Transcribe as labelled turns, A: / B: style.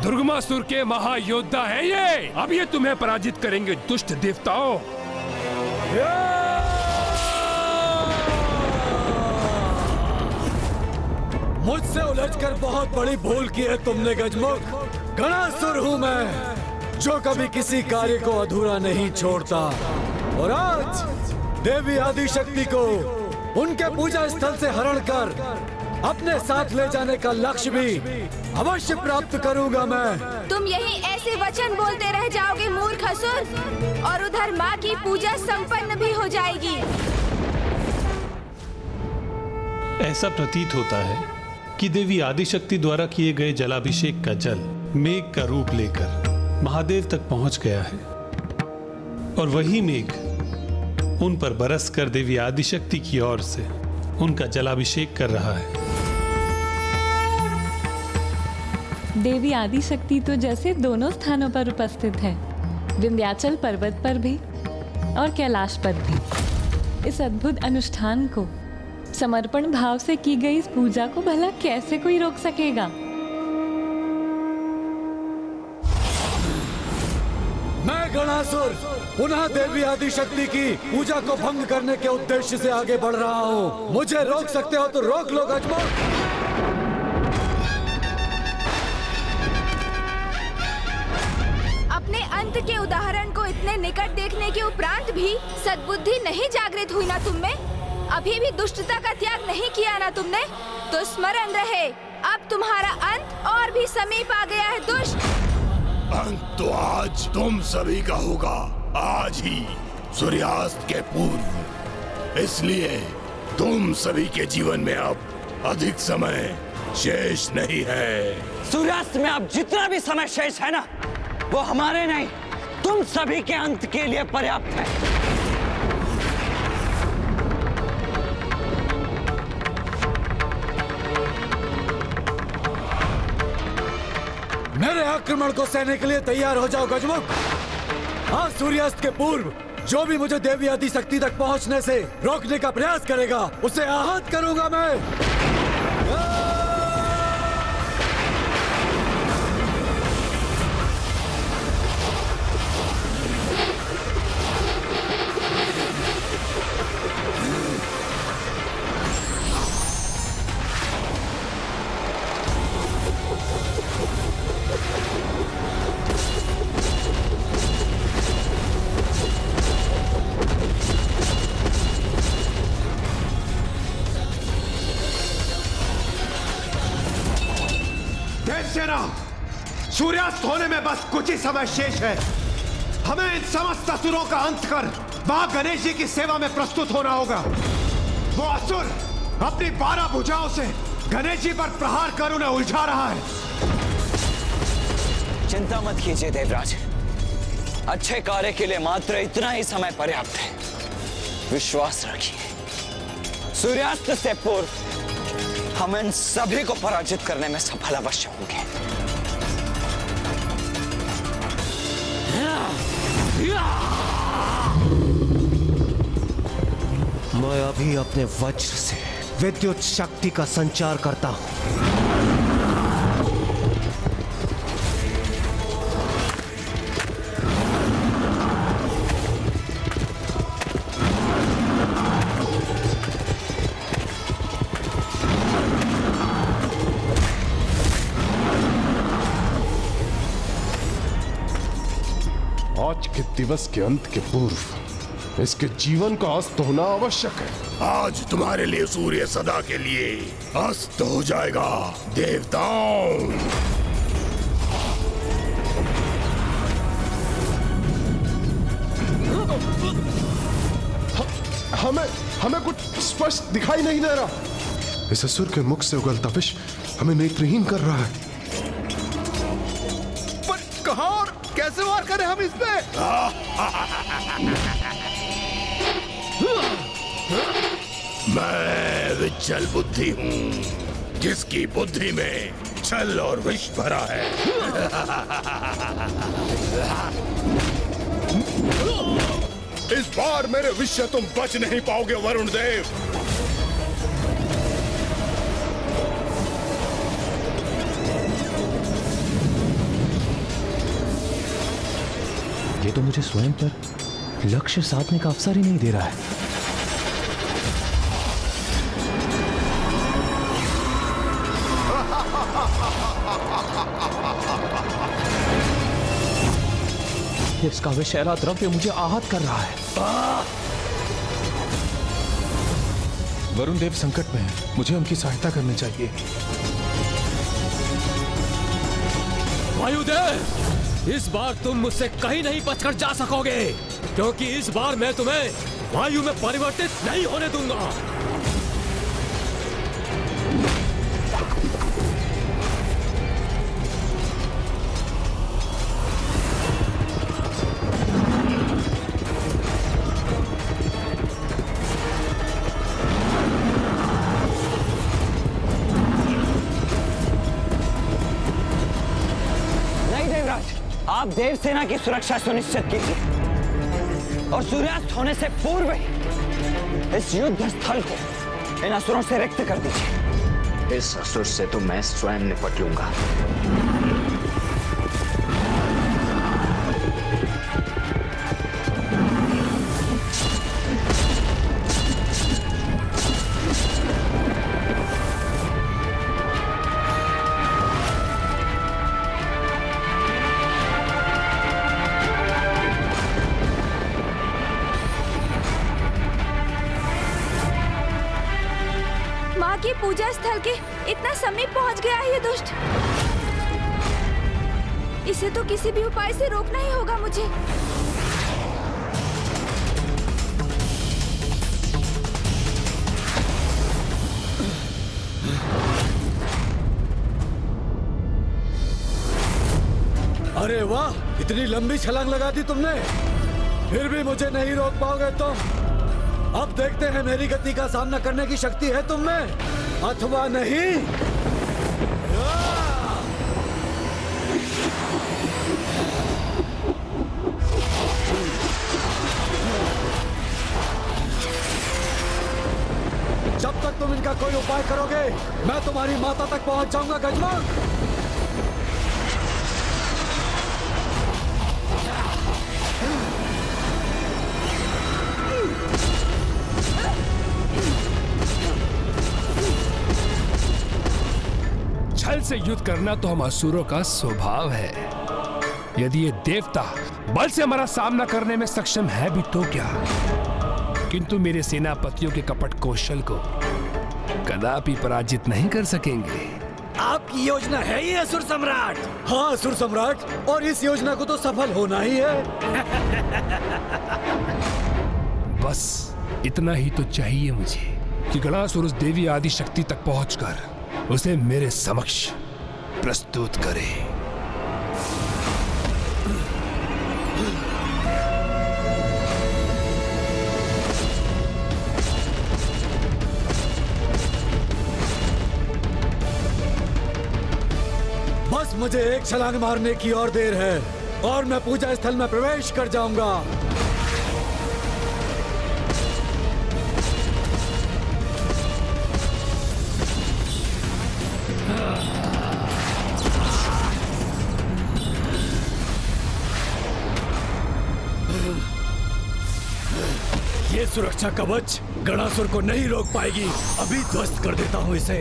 A: दुर्गमासुर के महायोद्धा है ये। अब ये तुम्हें पराजित करेंगे दुष्ट देवताओं।
B: मुझसे उलझकर बहुत बड़ी भूल की है तुमने गजमुख। गणासुर हूँ मैं, जो कभी किसी कार्य को अधूरा नहीं छोड़ता। और आज देवी आदिशक्ति को उनके पूजा स्थल से हरण कर अपने साथ ले जाने का लक्ष्य भी अवश्य प्राप्त करूंगा मैं।
C: तुम यही ऐसे वचन बोलते रह जाओगे मूर्ख असुर, और उधर माँ की पूजा संपन्न भी हो जाएगी।
D: ऐसा प्रतीत होता है कि देवी आदिशक्ति द्वारा किए गए जलाभिषेक का जल मेघ का रूप लेकर महादेव तक पहुंच गया है, और वही मेघ उन पर बरस कर देवी आदिशक्ति की ओर से उनका जलाभिषेक कर रहा है।
E: देवी आदिशक्ति तो जैसे दोनों स्थानों पर उपस्थित है, विंध्याचल पर्वत पर भी और कैलाश पर भी। इस अद्भुत अनुष्ठान को, समर्पण भाव से की गई इस पूजा को भला कैसे कोई रोक सकेगा?
B: मैं गणासुर पुनः देवी आदिशक्ति की पूजा को भंग करने के उद्देश्य से आगे बढ़ रहा हूँ। मुझे रोक सकते हो तो रोक लो गजमुख।
C: अपने अंत के उदाहरण को इतने निकट देखने के उपरांत भी सद्बुद्धि नहीं जागृत हुई ना तुम में? अभी भी दुष्टता का त्याग नहीं किया ना तुमने? तो स्मरण रहे, अब तुम्हारा अंत और भी समीप आ गया है दुष्ट।
F: अंत तो आज तुम सभी का होगा, आज ही सूर्यास्त के पूर्व। इसलिए तुम सभी के जीवन में अब अधिक समय शेष नहीं है।
G: सूर्यास्त में अब जितना भी समय शेष है ना, वो हमारे नहीं, तुम सभी के अंत के लिए पर्याप्त है।
B: मेरे आक्रमण को सहने के लिए तैयार हो जाओ गजमुख। आज सूर्यास्त के पूर्व जो भी मुझे देवी आदिशक्ति तक पहुंचने से रोकने का प्रयास करेगा, उसे आहत करूंगा मैं।
H: सूर्यास्त होने में बस कुछ ही समय शेष है। हमें इन समस्त असुरों का अंत कर मां गणेश जी की सेवा में प्रस्तुत होना होगा। वो असुर अपनी 12 भुजाओं से गणेश जी पर प्रहार कर उन्हें उलझा रहा है।
G: चिंता मत कीजिए देवराज, अच्छे कार्य के लिए मात्र इतना ही समय पर्याप्त है। विश्वास रखिए, सूर्यास्त से पूर्व हम इन सभी को पराजित करने में सफल अवश्य होंगे।
I: मैं अभी अपने वज्र से विद्युत शक्ति का संचार करता हूं।
H: आज के दिवस के अंत के पूर्व इसके जीवन का अस्त होना आवश्यक है।
F: आज तुम्हारे लिए सूर्य सदा के लिए अस्त हो जाएगा देवताओं।
H: हमें कुछ स्पष्ट दिखाई नहीं दे रहा। इस असुर के मुख से उगलता विष हमें नेत्रहीन कर रहा है। पर कहां और कैसे वार करें हम इस पे?
F: मैं विचल बुद्धि हूँ, जिसकी बुद्धि में छल और विष भरा है। इस बार मेरे विष से तुम बच नहीं पाओगे वरुण देव।
I: ये तो मुझे स्वयं पर लक्ष्य साधने का अवसर ही नहीं दे रहा है। इसका विषैला द्रव्य मुझे आहत कर रहा है।
J: वरुण देव संकट में है, मुझे उनकी सहायता करनी चाहिए।
B: वायुदेव, इस बार तुम मुझसे कहीं नहीं बचकर जा सकोगे, क्योंकि इस बार मैं तुम्हें वायु में परिवर्तित नहीं होने दूंगा।
G: आप देवसेना की सुरक्षा सुनिश्चित कीजिए और सूर्यास्त होने से पूर्व ही इस युद्ध स्थल को इन असुरों से रिक्त कर दीजिए।
K: इस असुर से तो मैं स्वयं निपट लूंगा।
C: की पूजा स्थल के इतना समीप पहुंच गया है ये दुष्ट। इसे तो किसी भी उपाय से रोकना ही होगा मुझे।
B: अरे वाह, इतनी लंबी छलांग लगा दी तुमने, फिर भी मुझे नहीं रोक पाओगे तुम। अब देखते हैं मेरी गति का सामना करने की शक्ति है तुम में अथवा नहीं। जब तक तुम इनका कोई उपाय करोगे, मैं तुम्हारी माता तक पहुंच जाऊंगा गजमग।
A: छल से युद्ध करना तो हम असुरों का स्वभाव है। यदि ये देवता बल से हमारा सामना करने में सक्षम है भी तो क्या, किंतु मेरे सेनापतियों के कपट कौशल को कदापि पराजित नहीं कर सकेंगे।
B: आपकी योजना है ये असुर सम्राट? हाँ असुर सम्राट, और इस योजना को तो सफल होना ही है।
A: बस इतना ही तो चाहिए मुझे कि गणासुर उस देवी आदि शक्ति तक पहुंचकर उसे मेरे समक्ष प्रस्तुत करे।
B: बस मुझे एक छलांग मारने की और देर है और मैं पूजा स्थल में प्रवेश कर जाऊंगा। ये सुरक्षा कवच गणासुर को नहीं रोक पाएगी। अभी ध्वस्त कर देता हूं इसे।